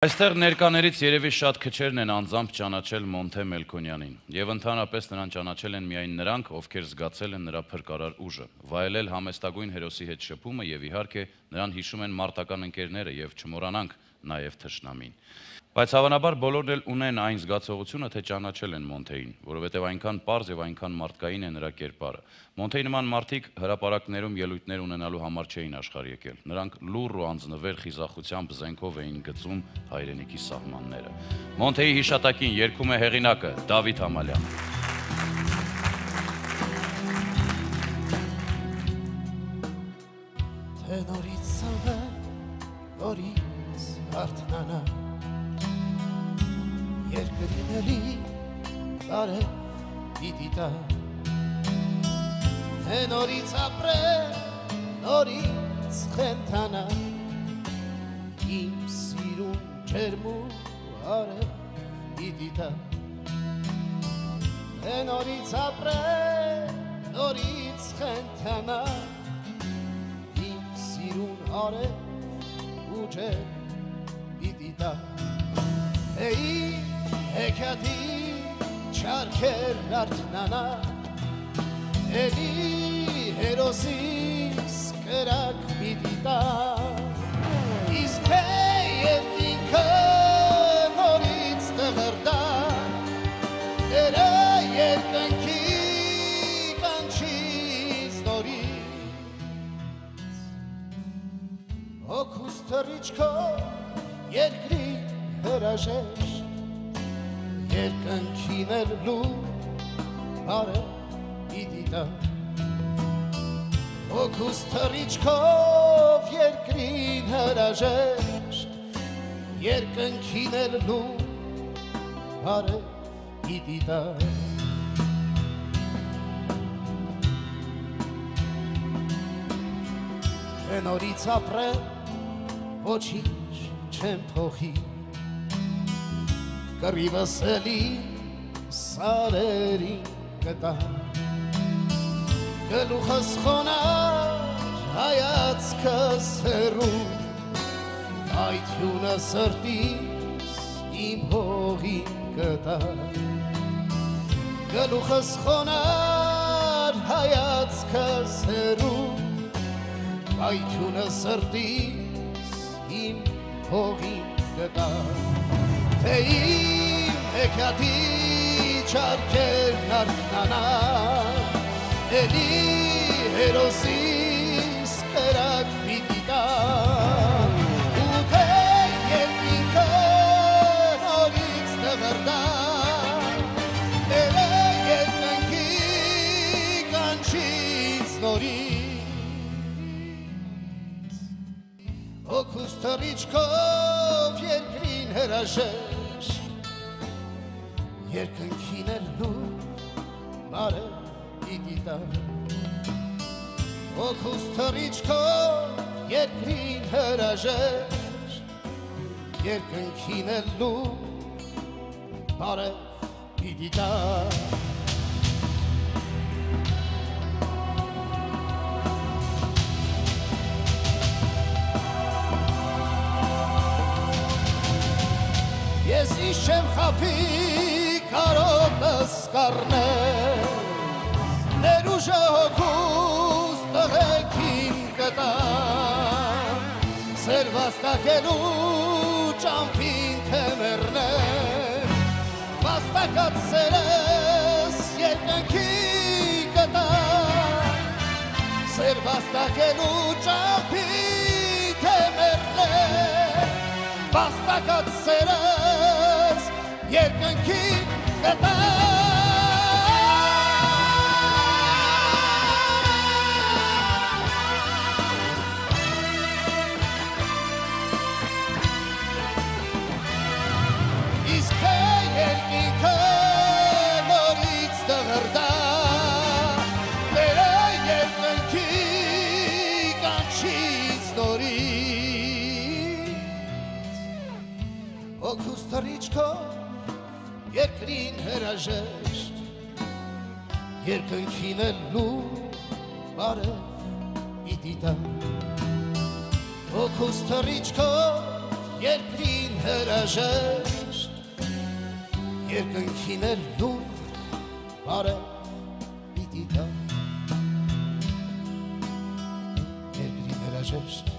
Այստեղ ներկաներից երևի շատ քչերն են անձամբ ճանաչել Մոնթե Մելքոնյանին, եւ ընդհանրապես նրան ճանաչել են միայն նրանք, ովքեր զգացել են նրա փրկարար ուժը, վայելել համեստագույն հերոսի հետ շփումը եւ իհարկե նրան հիշում են մարտական ընկերները եւ չմոռանանք նաեւ թշնամին։ Բայց հավանաբար բոլորն էլ ունեն այն զգացողությունը, թե ճանաչել են Մոնթեին, որովհետև այնքան պարզ եւ այնքան մարդկային է նրա կերպարը։ Մոնթեի նման մարդիկ հրապարակներում ելույթներ ունենալու համար չէին աշխարհ եկել։ Նրանք լուռ ու անձնվեր խիզախությամբ զենքով էին գծում հայրենիքի սահմանները։ Մոնթեի հիշատակին երգում է հեղինակը Դավիթ Ամալյանը։ Թե նորից սավը, նորից արթնանա Երկրին էլի կարև պիտի տա Թե նորից ապրե, նորից խենթանա Իմ սիրուն ջերմու արև պիտի տա Թե նորից ապրե, նորից խենթանա Իմ սիրուն արև ու ջերմ պիտի տա Թե իմ Հեքիաթի չարքերն արթնանա Էլի հերոսիս կրակ պիտի տա Իսկ թե երկինքը նորից տղրդա Դերը երկնքի կանչից նորից Հոգուս թռիչքով երկրի հրաժեշտ Երկնքին էլ լուր արև պիտի տա Հոգուս թռիչքով երկրին հրաժեշտ Երկնքին էլ լուր արև պիտի տա Թե նորից ապրեմ ոչինչ չեմ թողի Կռիվս էլի սարերին կտա Գլուխս խոնար, հայացքս հեռու Այդ հյունը սրտիս իմ հողին կտա Գլուխս խոնար, հայացքս հեռու Այդ հյունը սրտիս իմ հողին կտա Թե իմ հեքիաթի չարքերն արթնանա Էլի հերոսիս կրակ պիտի տա Ու թե երկինքը նորից տղրդա Դերը երկնքի կանչից նորից Հոգուս թռիչքով երկրին հրաժեշտ Երկնքին էլ լուր արև պիտի տա Հոգուս թռիչքով երկրին հրաժեշտ Երկնքին էլ լուր արև պիտի տա Ես իշ չեմ խապի կարոտս կարներ Ներուժը հոգուս տղեքին կտա Սեր վաստակելու ճամփին թեմերներ Վաստակած սերս երկնքի կտա Սեր վաստակելու ճամփին թեմերներ Վաստակած սերս երկնքի կտա Իսկ թե երկինքը նորից տղրդա Դերը երկնքի կանչից նորից Հոգուս թռիչքով երկրին հրաժեշտ Երկնքին էլ լուր արև պիտի տա Հոգուս թռիչքով երկրին հրաժեշտ երկնքին էր լուր բարև պիտի տա երկրին հրաժեշտ